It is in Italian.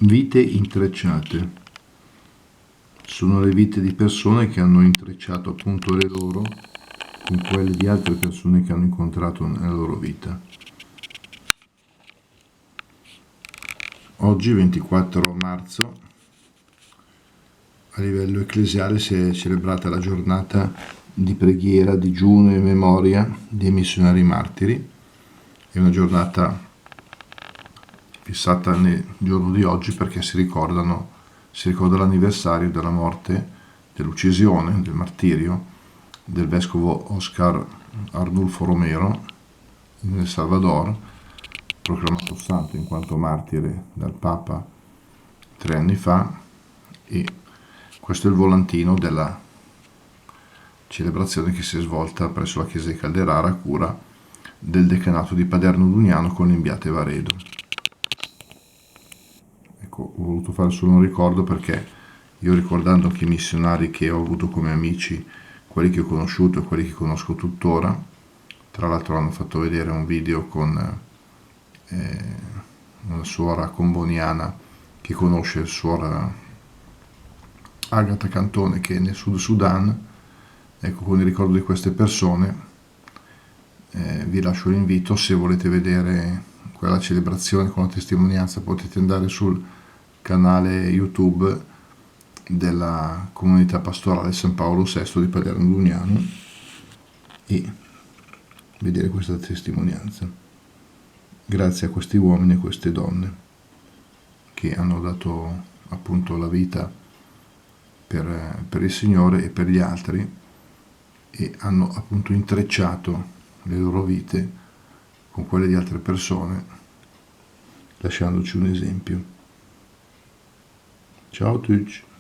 Vite intrecciate. Sono le vite di persone che hanno intrecciato appunto le loro con quelle di altre persone che hanno incontrato nella loro vita. Oggi, 24 marzo, a livello ecclesiale si è celebrata la giornata di preghiera, digiuno e memoria dei missionari martiri. È una giornata fissata nel giorno di oggi perché si ricorda l'anniversario della morte, dell'uccisione, del martirio del vescovo Oscar Arnulfo Romero in El Salvador, proclamato santo in quanto martire dal Papa 3 anni fa, e questo è il volantino della celebrazione che si è svolta presso la chiesa di Calderara a cura del decanato di Paderno Dugnano con l'Imbiate Varedo. Ecco, ho voluto fare solo un ricordo perché io, ricordando anche i missionari che ho avuto come amici, quelli che ho conosciuto e quelli che conosco tuttora, tra l'altro hanno fatto vedere un video con una suora comboniana che conosce il suora Agata Cantone che è nel Sud Sudan. Ecco, con il ricordo di queste persone vi lascio l'invito. Se volete vedere quella celebrazione con la testimonianza potete andare sul canale YouTube della comunità pastorale San Paolo VI di Paderno Dugnano e vedere questa testimonianza. Grazie a questi uomini e queste donne che hanno dato appunto la vita per il Signore e per gli altri, e hanno appunto intrecciato le loro vite con quelle di altre persone, lasciandoci un esempio. Ciao a tutti.